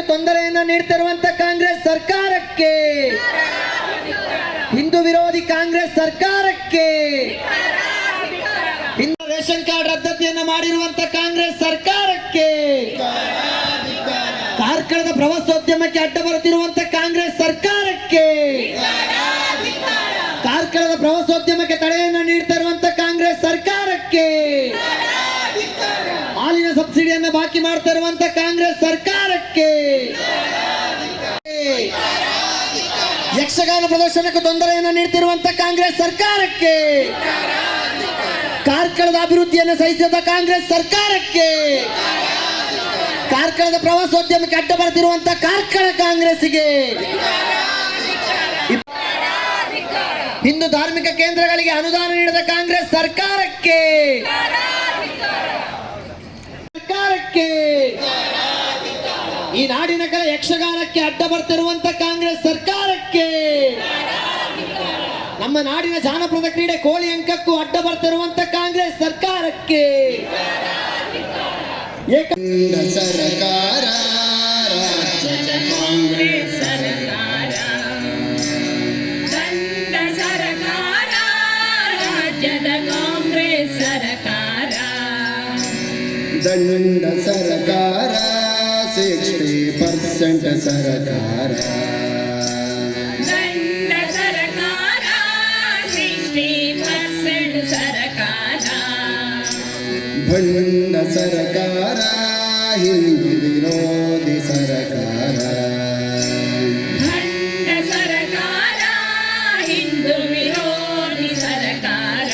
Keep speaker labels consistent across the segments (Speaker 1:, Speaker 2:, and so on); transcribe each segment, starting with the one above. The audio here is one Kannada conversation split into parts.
Speaker 1: ತೊಂದರೆಯನ್ನು ನೀಡ್ತಿರುವಂತ ಕಾಂಗ್ರೆಸ್ ಸರ್ಕಾರಕ್ಕೆ, ಹಿಂದೂ ವಿರೋಧಿ ಕಾಂಗ್ರೆಸ್ ಸರ್ಕಾರಕ್ಕೆ, ರೇಷನ್ ಕಾರ್ಡ್ ರದ್ದತಿಯನ್ನು ಮಾಡಿರುವಂತ ಕಾಂಗ್ರೆಸ್ ಸರ್ಕಾರಕ್ಕೆ, ಕಾರ್ಕಳದ ಪ್ರವಾಸೋದ್ಯಮಕ್ಕೆ ಅಡ್ಡ ಬರುತ್ತಿರುವಂತ ಕಾಂಗ್ರೆಸ್ ಸರ್ಕಾರಕ್ಕೆ, ಕಾರ್ಕಳದ ಪ್ರವಾಸೋದ್ಯಮಕ್ಕೆ ತಡೆಯನ್ನು ನೀಡ್ತಾ ಇರುವಂತ ಕಾಂಗ್ರೆಸ್ ಸರ್ಕಾರಕ್ಕೆ, ಹಾಲಿನ ಸಬ್ಸಿಡಿಯನ್ನು ಬಾಕಿ ಮಾಡ್ತಾ ಇರುವಂತ ಕಾಂಗ್ರೆಸ್ ಸರ್ಕಾರಕ್ಕೆ, ಯಕ್ಷಗಾನ ಪ್ರದರ್ಶನಕ್ಕೆ ತೊಂದರೆಯನ್ನು ನೀಡ್ತಿರುವಂತ ಕಾಂಗ್ರೆಸ್ ಸರ್ಕಾರಕ್ಕೆ, ಕಾರ್ಕಳದ ಅಭಿವೃದ್ಧಿಯನ್ನು ಸಹಿಸಿದ ಕಾಂಗ್ರೆಸ್ ಸರ್ಕಾರಕ್ಕೆ, ಕಾರ್ಕಳದ ಪ್ರವಾಸೋದ್ಯಮಕ್ಕೆ ಅಡ್ಡ ಬರೆದಿರುವಂತ ಕಾರ್ಕಳ ಕಾಂಗ್ರೆಸ್ಗೆ, ಹಿಂದೂ ಧಾರ್ಮಿಕ ಕೇಂದ್ರಗಳಿಗೆ ಅನುದಾನ ನೀಡಿದ ಕಾಂಗ್ರೆಸ್ ಸರ್ಕಾರಕ್ಕೆ, ಈ ನಾಡಿನ ಕಲೆ ಯಕ್ಷಗಾನಕ್ಕೆ ಅಡ್ಡ ಬರ್ತಿರುವಂತ ಕಾಂಗ್ರೆಸ್ ಸರ್ಕಾರಕ್ಕೆ, ನಮ್ಮ ನಾಡಿನ ಜಾನಪದ ಕ್ರೀಡೆ ಕೋಳಿ ಅಂಕಕ್ಕೂ ಅಡ್ಡ ಬರ್ತಿರುವಂತ ಕಾಂಗ್ರೆಸ್ ಸರ್ಕಾರಕ್ಕೆ,
Speaker 2: ಸರ್ಕಾರ ರಾಜ್ಯದ ಕಾಂಗ್ರೆಸ್ ಸರ್ಕಾರ, ದಂಡ ಸರ್ಕಾರ ರಾಜ್ಯದ ಕಾಂಗ್ರೆಸ್ ಸರ್ಕಾರ, ದಂಡ ಸರ್ಕಾರ 60% ಸರ್ಕಾರ, ದಂಡ ಸರ್ಕಾರ 60% ಸರ್ಕಾರ, ಭಂಡ ಸರ್ಕಾರ ಹಿಂದೂ ವಿರೋಧಿ ಸರ್ಕಾರ, ಭಂಡ ಸರ್ಕಾರ ಹಿಂದೂ ವಿರೋಧಿ ಸರ್ಕಾರ,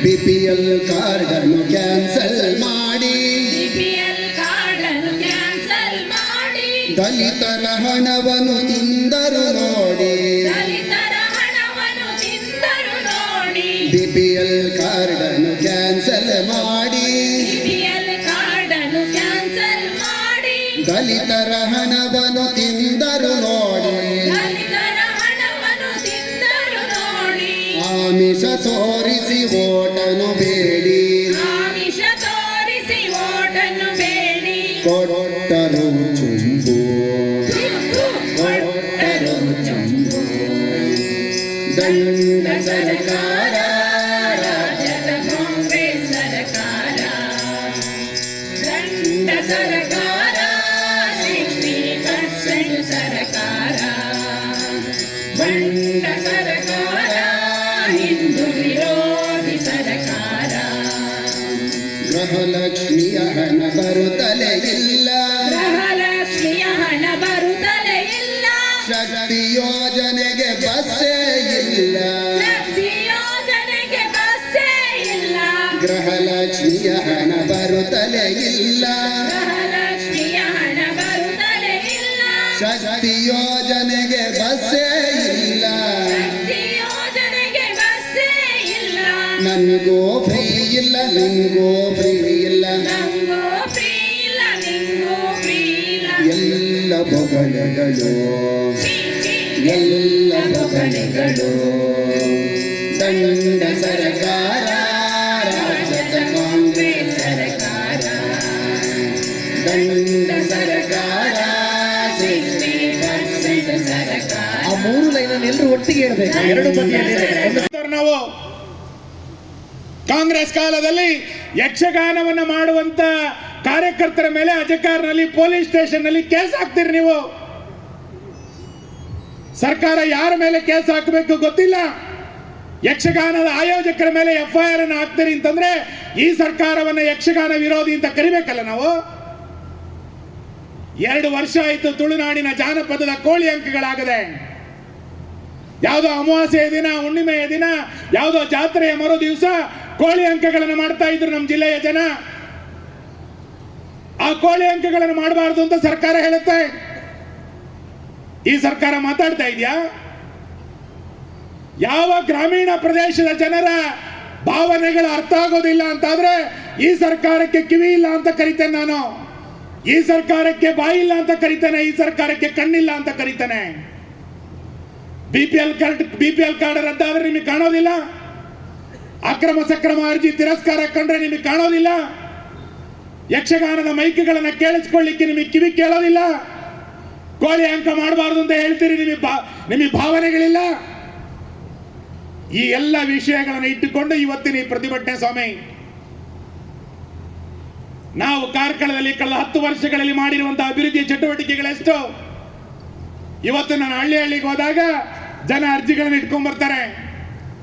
Speaker 2: BPL ಕಾರ್ಡ್ ಅನ್ನು ಕ್ಯಾನ್ಸಲ್ ಮಾಡಿ, BPL ಕಾರ್ಡ್ ಅನ್ನು ಕ್ಯಾನ್ಸಲ್ ಮಾಡಿ, ದಲಿತರ ಹಣವನ್ನು ತಿಂದರು ನೋಡಿ, ದಲಿತರ ಹಣವನ್ನು ತಿಂದರು ನೋಡಿ, BPL ಕಾರ್ಡ್ ಅನ್ನು ಕ್ಯಾನ್ಸಲ್ ಮಾಡಿ, BPL ಕಾರ್ಡ್ ಅನ್ನು ಕ್ಯಾನ್ಸಲ್ ಮಾಡಿ, ದಲಿತರ ಹಣವನ್ನು ತಿಂದರು ನೋಡಿ, ದಲಿತರ ಹಣವನ್ನು ತಿಂದರು ನೋಡಿ, ಆಮಿಷ ತೋರಿಸಿ ಓಟನು ಬೇಡಿ, ಆಮಿಷ ತೋರಿಸಿ ಓಟನು ಬೇಡಿ, ಕೊಟ್ಟರು ಚುಂಬು, ಕೊಟ್ಟರು ಚುಂಬು, ದಂಡ ಸರ್ಕಾರ ರಾಜ್ಯದ ಕಾಂಗ್ರೆಸ್ ಸರ್ಕಾರ, ದಂಡ ಸರ್ಕಾರ 60% ಸರ್ಕಾರ, ಬಂಡ ಸರ್ಕಾರ ಹಿಂದೂ ವಿರೋಧಿ ಸರ್ಕಾರ, ಗೃಹಲಕ್ಷ್ಮಿಯ ಹಣ ಬರುತ್ತಲೇ ಇಲ್ಲ, ಗೃಹಲಕ್ಷ್ಮಿಯ ಹಣ ಬರುತ್ತಲೇ ಇಲ್ಲ, ಶಕ್ತಿ ಯೋಜನೆಗೆ ಬಸ್ಸೇ ಇಲ್ಲ, ಶಕ್ತಿ ಯೋಜನೆಗೆ ಬಸ್ಸೇ ಇಲ್ಲ, ಗೃಹಲಕ್ಷ್ಮಿಯ ಹಣ ಬರುತ್ತಲೇ ಇಲ್ಲ, ಗೃಹಲಕ್ಷ್ಮಿಯ ಹಣ ಬರುತ್ತಲೇ ಇಲ್ಲ, ಶಕ್ತಿ ಯೋಜನೆಗೆ ಬಸ್ಸೇ ಇಲ್ಲ, ಶಕ್ತಿ ಯೋಜನೆಗೆ ಬಸ್ಸೇ ಇಲ್ಲ, ನನಗೂ ಫ್ರೀ ಇಲ್ಲ, ನಿಂಗೂ ಫ್ರೀ ಇಲ್ಲ, ನಂಗೂ ಫ್ರೀ ಇಲ್ಲ, ನಿಂಗೂ ಫ್ರೀ ಇಲ್ಲ, ಎಲ್ಲ ಬೊಗಳೆಗಳು, ಎಲ್ಲ ಬೊಗಳೆಗಳು, ದಂಡ ಸರ್ಕಾರ ರಾಜ್ಯದ ಕಾಂಗ್ರೆಸ್ ಸರ್ಕಾರ, ದಂಡ ಸರ್ಕಾರ 60% ಸರ್ಕಾರ.
Speaker 1: ಆ ಮೂರು ಲೈನ್ ಎಲ್ಲರೂ ಒಟ್ಟಿಗೆ ಹೇಳ್ಬೇಕು, ಎರಡು ಬದಿಯಲ್ಲಿ
Speaker 3: ನಾವು ಕಾಂಗ್ರೆಸ್ ಕಾಲದಲ್ಲಿ ಯಕ್ಷಗಾನವನ್ನು ಮಾಡುವಂತ ಕಾರ್ಯಕರ್ತರ ಮೇಲೆ ಅಧಿಕಾರನಲ್ಲಿ ಪೊಲೀಸ್ ಸ್ಟೇಷನ್ ನಲ್ಲಿ ಕೇಸ್ ಹಾಕ್ತೀರಿ ನೀವು. ಸರ್ಕಾರ ಯಾರ ಮೇಲೆ ಕೇಸ್ ಹಾಕಬೇಕು ಗೊತ್ತಿಲ್ಲ. ಯಕ್ಷಗಾನದ ಆಯೋಜಕರ ಮೇಲೆ FIR ಅನ್ನು ಹಾಕ್ತೀರಿ ಅಂತಂದ್ರೆ ಈ ಸರ್ಕಾರವನ್ನ ಯಕ್ಷಗಾನ ವಿರೋಧಿ ಅಂತ ಕರಿಬೇಕಲ್ಲ ನಾವು. 2 ವರ್ಷ ಆಯಿತು ತುಳುನಾಡಿನ ಜಾನಪದದ ಕೋಳಿ ಅಂಕಗಳಾಗದೆ. ಯಾವುದೋ ಅಮಾವಾಸ್ಯೆಯ ದಿನ, ಹುಣ್ಣಿಮೆಯ ದಿನ, ಯಾವುದೋ ಜಾತ್ರೆಯ ಮರು ದಿವಸ ಕೋಳಿ ಅಂಕಗಳನ್ನು ಮಾಡ್ತಾ ಇದ್ರು ನಮ್ಮ ಜಿಲ್ಲೆಯ ಜನ. ಆ ಕೋಳಿ ಅಂಕಗಳನ್ನು ಮಾಡಬಾರದು ಅಂತ ಸರ್ಕಾರ ಹೇಳುತ್ತೆ. ಈ ಸರ್ಕಾರ ಮಾತಾಡ್ತಾ ಇದೆಯಾ? ಯಾವ ಗ್ರಾಮೀಣ ಪ್ರದೇಶದ ಜನರ ಭಾವನೆಗಳು ಅರ್ಥ ಆಗೋದಿಲ್ಲ ಅಂತಾದ್ರೆ ಈ ಸರ್ಕಾರಕ್ಕೆ ಕಿವಿ ಇಲ್ಲ ಅಂತ ಕರಿತೇನೆ ನಾನು. ಈ ಸರ್ಕಾರಕ್ಕೆ ಬಾಯಿ ಇಲ್ಲ ಅಂತ ಕರಿತೇನೆ. ಈ ಸರ್ಕಾರಕ್ಕೆ ಕಣ್ಣಿಲ್ಲ ಅಂತ ಕರಿತೇನೆ. BPL ಕಾರ್ಡ್ ರದ್ದಾದ್ರೆ ನಿಮಗೆ ಕಾಣೋದಿಲ್ಲ. ಅಕ್ರಮ ಸಕ್ರಮ ಅರ್ಜಿ ತಿರಸ್ಕಾರ ಕಂಡ್ರೆ ನಿಮಗೆ ಕಾಣೋದಿಲ್ಲ. ಯಕ್ಷಗಾನದ ಮೈಕ್ಗಳನ್ನ ಕೇಳಿಸ್ಕೊಳ್ಳಿಕ್ಕೆ ನಿಮಗೆ ಕಿವಿ ಕೇಳೋದಿಲ್ಲ. ಕೋಳಿ ಅಂಕ ಮಾಡಬಾರ್ದು ಅಂತ ಹೇಳ್ತೀರಿ, ನಿಮಗೆ ಭಾವನೆಗಳಿಲ್ಲ. ಈ ಎಲ್ಲ ವಿಷಯಗಳನ್ನು ಇಟ್ಟುಕೊಂಡು ಇವತ್ತಿನ ಈ ಪ್ರತಿಭಟನೆ ಸ್ವಾಮಿ. ನಾವು ಕಾರ್ಕಳದಲ್ಲಿ ಕಳೆದ 10 ವರ್ಷಗಳಲ್ಲಿ ಮಾಡಿರುವಂತಹ ಅಭಿವೃದ್ಧಿ ಚಟುವಟಿಕೆಗಳೆಷ್ಟು. ಇವತ್ತು ನಾನು ಹಳ್ಳಿಗೆ ಹೋದಾಗ ಜನ ಅರ್ಜಿಗಳನ್ನು ಇಟ್ಕೊಂಡ್ ಬರ್ತಾರೆ.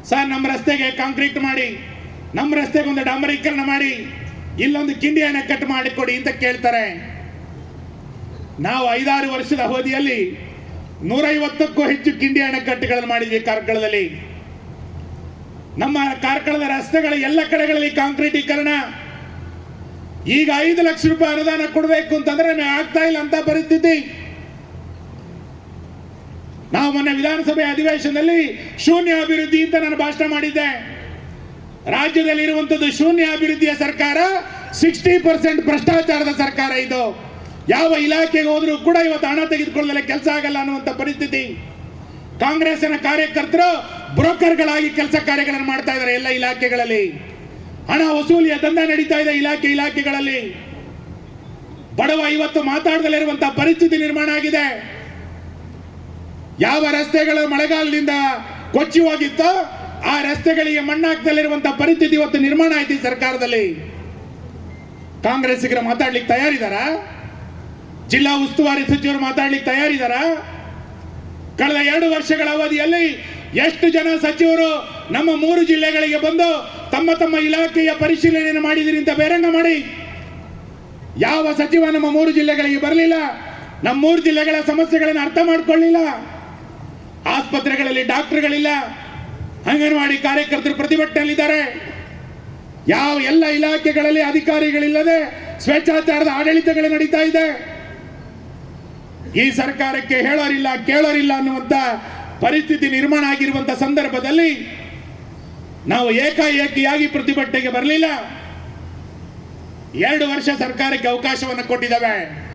Speaker 3: ಸರ್, ನಮ್ಮ ರಸ್ತೆಗೆ ಕಾಂಕ್ರೀಟ್ ಮಾಡಿ, ನಮ್ಮ ರಸ್ತೆಗೆ ಒಂದು ಡಾಂಬರೀಕರಣ ಮಾಡಿ, ಇಲ್ಲೊಂದು ಕಿಂಡಿ ಅಣೆಕಟ್ಟು ಮಾಡಿಕೊಡಿ ಅಂತ ಕೇಳ್ತಾರೆ. ನಾವು 5-6 ವರ್ಷದ ಅವಧಿಯಲ್ಲಿ 150ಕ್ಕೂ ಹೆಚ್ಚು ಕಿಂಡಿ ಅಣೆಕಟ್ಟುಗಳನ್ನು ಮಾಡಿದ್ವಿ ಕಾರ್ಕಳದಲ್ಲಿ. ನಮ್ಮ ಕಾರ್ಕಳದ ರಸ್ತೆಗಳ ಎಲ್ಲ ಕಡೆಗಳಲ್ಲಿ ಕಾಂಕ್ರೀಟೀಕರಣ. ಈಗ 5 ಲಕ್ಷ ರೂಪಾಯಿ ಅನುದಾನ ಕೊಡಬೇಕು ಅಂತಂದ್ರೆ ನಮಗೆ ಆಗ್ತಾ ಇಲ್ಲ ಅಂತ ಪರಿಸ್ಥಿತಿ. ನಾವು ಮೊನ್ನೆ ವಿಧಾನಸಭೆ ಅಧಿವೇಶನದಲ್ಲಿ ಶೂನ್ಯ ಅಭಿವೃದ್ಧಿ ಅಂತ ನಾನು ಭಾಷಣ ಮಾಡಿದ್ದೆ. ರಾಜ್ಯದಲ್ಲಿ ಇರುವಂತದ್ದು ಶೂನ್ಯ ಅಭಿವೃದ್ಧಿಯ ಸರ್ಕಾರ, 60% ಭ್ರಷ್ಟಾಚಾರದ ಸರ್ಕಾರ ಇದು. ಯಾವ ಇಲಾಖೆಗೆ ಹೋದ್ರೂ ಕೂಡ ಇವತ್ತು ಹಣ ತೆಗೆದುಕೊಳ್ಳಲು ಕೆಲಸ ಆಗಲ್ಲ ಅನ್ನುವಂಥ ಪರಿಸ್ಥಿತಿ. ಕಾಂಗ್ರೆಸ್ಸಿನ ಕಾರ್ಯಕರ್ತರು ಬ್ರೋಕರ್ಗಳಾಗಿ ಕೆಲಸ ಕಾರ್ಯಗಳನ್ನು ಮಾಡ್ತಾ ಇದ್ದಾರೆ. ಎಲ್ಲ ಇಲಾಖೆಗಳಲ್ಲಿ ಹಣ ವಸೂಲಿಯ ದಂಧೆ ನಡೀತಾ ಇದೆ. ಇಲಾಖೆಗಳಲ್ಲಿ ಬಡವ ಇವತ್ತು ಮಾತಾಡದಲ್ಲಿರುವಂತಹ ಪರಿಸ್ಥಿತಿ ನಿರ್ಮಾಣ ಆಗಿದೆ. ಯಾವ ರಸ್ತೆಗಳು ಮಳೆಗಾಲದಿಂದ ಕೊಚ್ಚಿ ಹೋಗಿತ್ತೋ ಆ ರಸ್ತೆಗಳಿಗೆ ಮಣ್ಣಾಕ್ದಲ್ಲಿರುವಂತಹ ಪರಿಸ್ಥಿತಿ ಇವತ್ತು ನಿರ್ಮಾಣ ಆಯ್ತು ಈ ಸರ್ಕಾರದಲ್ಲಿ. ಕಾಂಗ್ರೆಸ್ಸಿಗರು ಮಾತಾಡ್ಲಿಕ್ಕೆ ತಯಾರಿದಾರ? ಜಿಲ್ಲಾ ಉಸ್ತುವಾರಿ ಸಚಿವರು ಮಾತಾಡ್ಲಿಕ್ಕೆ ತಯಾರಿದಾರ? ಕಳೆದ 2 ವರ್ಷಗಳ ಅವಧಿಯಲ್ಲಿ ಎಷ್ಟು ಜನ ಸಚಿವರು ನಮ್ಮ 3 ಜಿಲ್ಲೆಗಳಿಗೆ ಬಂದು ತಮ್ಮ ತಮ್ಮ ಇಲಾಖೆಯ ಪರಿಶೀಲನೆಯನ್ನು ಮಾಡಿದಿರಿ ಅಂತ ಬೇರಂಗ ಮಾಡಿ. ಯಾವ ಸಚಿವ ನಮ್ಮ 3 ಜಿಲ್ಲೆಗಳಿಗೆ ಬರಲಿಲ್ಲ, ನಮ್ಮ 3 ಜಿಲ್ಲೆಗಳ ಸಮಸ್ಯೆಗಳನ್ನು ಅರ್ಥ ಮಾಡಿಕೊಳ್ಳಿಲ್ಲ. ಆಸ್ಪತ್ರೆಗಳಲ್ಲಿ ಡಾಕ್ಟರ್ಗಳಿಲ್ಲ, ಅಂಗನವಾಡಿ ಕಾರ್ಯಕರ್ತರು ಪ್ರತಿಭಟನೆಯಲ್ಲಿದ್ದಾರೆ. ಯಾವ ಎಲ್ಲ ಇಲಾಖೆಗಳಲ್ಲಿ ಅಧಿಕಾರಿಗಳಿಲ್ಲದೆ ಸ್ವೇಚ್ಛಾಚಾರದ ಆಡಳಿತಗಳು ನಡೀತಾ ಇದೆ. ಈ ಸರ್ಕಾರಕ್ಕೆ ಹೇಳೋರಿಲ್ಲ ಕೇಳೋರಿಲ್ಲ ಅನ್ನುವಂತ ಪರಿಸ್ಥಿತಿ ನಿರ್ಮಾಣ ಆಗಿರುವಂತಹ ಸಂದರ್ಭದಲ್ಲಿ ನಾವು ಏಕಾಏಕಿಯಾಗಿ ಪ್ರತಿಭಟನೆಗೆ ಬರಲಿಲ್ಲ. 2 ವರ್ಷ ಸರ್ಕಾರಕ್ಕೆ ಅವಕಾಶವನ್ನು ಕೊಟ್ಟಿದ್ದಾವೆ.